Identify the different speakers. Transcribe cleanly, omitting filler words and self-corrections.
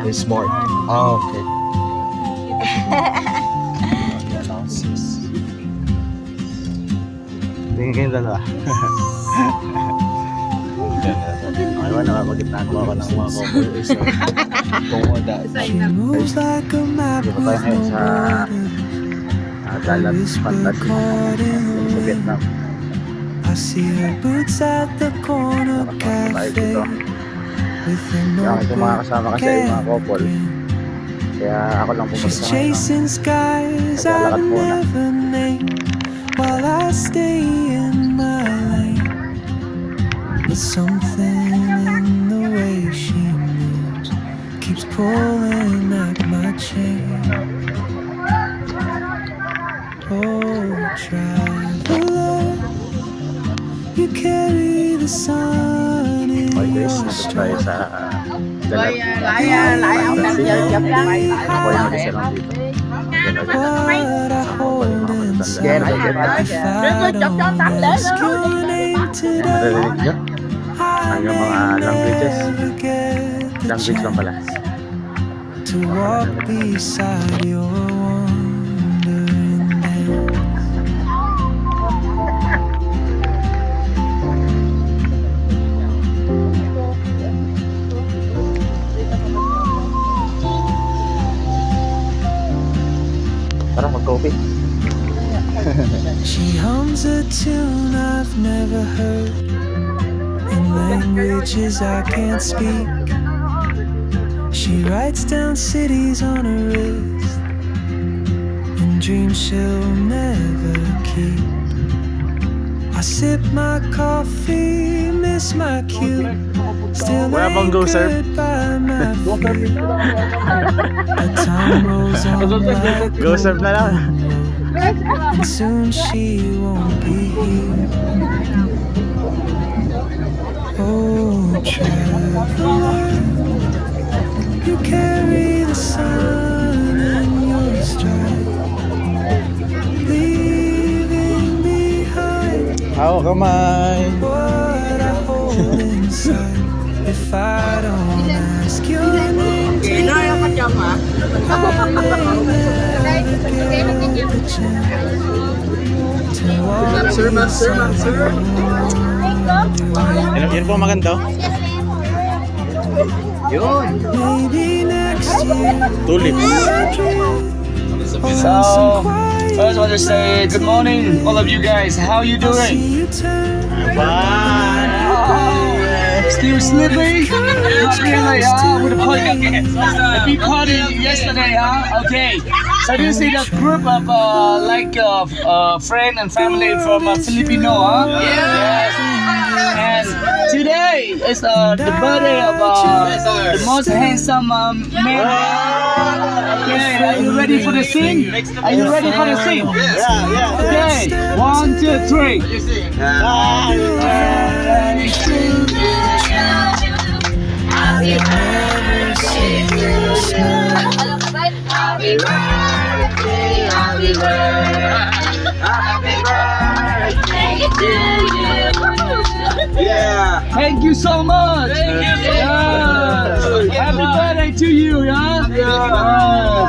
Speaker 1: There's more. Oh, okay. Tingin kayong dalawa. Ay, wala, nakapagitnaan mo ako ng mga couples. Tungkoda. Dito tayo ngayon sa Dalat Pantat sa Vietnam.
Speaker 2: I see her boots at the corner cafe with a
Speaker 1: Kaya ito mga kasama kasi yung mga couple. Kaya ako lang pumunta
Speaker 2: She's
Speaker 1: ngayon.
Speaker 2: chasing skies I've
Speaker 1: Naglalakad muna.
Speaker 2: never named while I stay in my lane. But something in the way she moves keeps pulling at my chain. Oh, traveler, you carry the sun in
Speaker 1: Okay guys,
Speaker 2: your
Speaker 1: nandito tayo
Speaker 2: stride.
Speaker 1: sa Dalat.
Speaker 3: lại ông đang chơi chụp lắm.
Speaker 1: Ako yung mag-isa lang dito.
Speaker 2: What I hold inside,
Speaker 1: Yan,
Speaker 2: if
Speaker 1: yan.
Speaker 2: I don't ask your name today,
Speaker 1: Maririnig nyo? Hanggang mga languages.
Speaker 2: never get the
Speaker 1: Language lang pala.
Speaker 2: to walk beside your wandering dance.
Speaker 1: Tara, mag-coffee.
Speaker 2: She hums a tune I've never heard in languages I can't speak. She writes down cities on her wrist and dreams she'll never keep. I sip my coffee, miss my cue, still
Speaker 1: Wala bang go, sir?
Speaker 2: anchored by my feet. The time rolls on like
Speaker 1: Go serve na lang.
Speaker 2: and soon she won't be here. Oh, traveler, you carry the sun in your stride, leaving behind
Speaker 1: Ako kamay.
Speaker 2: what I hold inside. If I don't ask your name
Speaker 3: Chị nói nó có chồng hả?
Speaker 2: Sir, ma'am, sir, ma'am, sir.
Speaker 1: Yan po maganda.
Speaker 2: Maybe next year.
Speaker 1: Tulips.
Speaker 4: So, first I want to say good morning, all of you guys. How you doing?
Speaker 2: See you turn.
Speaker 4: Still sleeping? Not really, huh? With the party, the big party yesterday, huh? Okay. So this is a group of friend and family from Filipino, huh? Yes. And today is the birthday of the most handsome man. Okay, are you ready for the scene? Are you ready for the scene?
Speaker 1: Yeah.
Speaker 4: Okay, 1, 2, 3.
Speaker 1: Yeah.
Speaker 4: Thank you so much. Happy birthday to you, yeah. Yes.